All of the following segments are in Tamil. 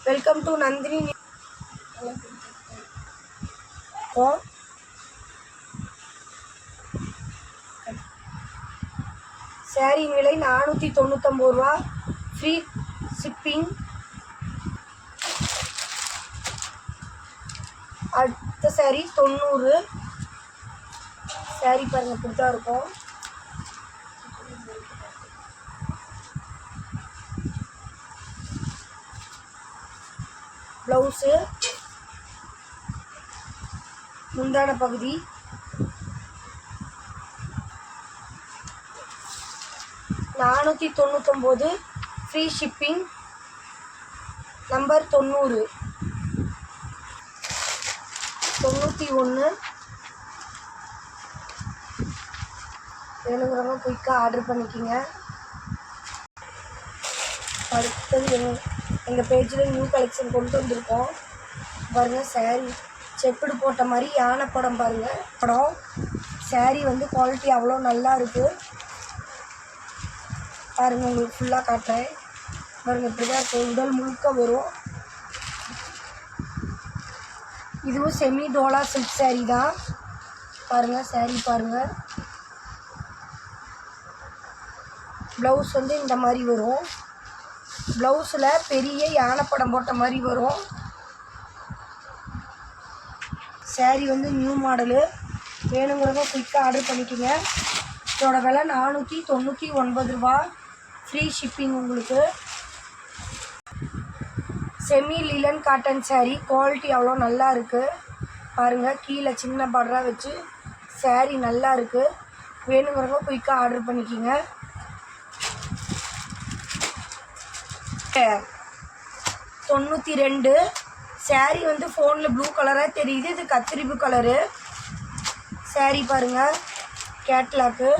Welcome to Nandini. சாரியின் விலை 499 ரூபா, ஃப்ரீ ஷிப்பிங். அடுத்த சாரி 90. சாரி பாருங்கள், இப்படி தான் இருக்கும். ப்ளவுஸு, முந்தான பகுதி, $499, ஃப்ரீ ஷிப்பிங். நம்பர் 90, 91. வேணுங்கிறவங்க குயிக்காக ஆர்டர் பண்ணிக்கிங்க. அடுத்தது எங்கள் பேஜில் நியூ கலெக்ஷன் கொண்டு வந்திருக்கோம் பாருங்கள். சாரீ செக்குடு போட்ட மாதிரி யானை படம் பாருங்கள். படம் சாரீ வந்து குவாலிட்டி அவ்வளோ நல்லா இருக்குது பாருங்கள். உங்களுக்கு ஃபுல்லாக காட்டுறேன் பாருங்கள். இப்படி தான் இருக்கும், உடல் முழுக்க வரும். இதுவும் செமி டோலா சில்க் சாரீ தான் பாருங்கள். சாரீ பாருங்கள். ப்ளவுஸ் வந்து இந்த மாதிரி வரும். ப்ளவுஸில் பெரிய யானை படம் போட்ட மாதிரி வரும். சாரீ வந்து நியூ மாடலு. வேணுங்கிறவங்க குயிக்காக ஆர்டர் பண்ணிக்கோங்க. இதோட விலை 499 ரூபா, ஃப்ரீ ஷிப்பிங் உங்களுக்கு. செமி லிலன் காட்டன் சாரீ, குவாலிட்டி அவ்வளோ நல்லா இருக்குது பாருங்கள். கீழே சின்ன பார்டராக வச்சு சாரீ நல்லா இருக்குது. வேணுங்கிறவங்க குயிக்காக ஆர்டர் பண்ணிக்கோங்க. 92. சாரீ வந்து ஃபோனில் ப்ளூ கலராக தெரியுது, இது கத்திரி ப்ளூ கலரு. சாரீ பாருங்கள், கேட்லாக்கு.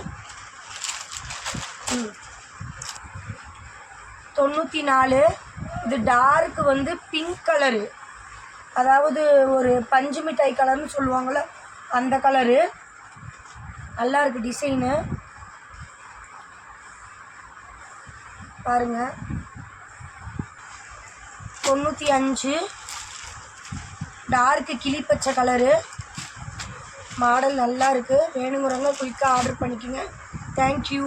94. இது டார்க்கு வந்து பிங்க் கலரு, அதாவது ஒரு பஞ்சு மிட்டாய் கலர்னு சொல்லுவாங்கள்ல, அந்த கலரு. நல்லா இருக்குது டிசைனு பாருங்கள். 95. டார்க்கு கிளி பச்சை கலரு. மாடல் நல்லா இருக்குது. வேணுங்கிறவங்க குயிக்காக ஆர்டர் பண்ணிக்கோங்க. தேங்க்யூ.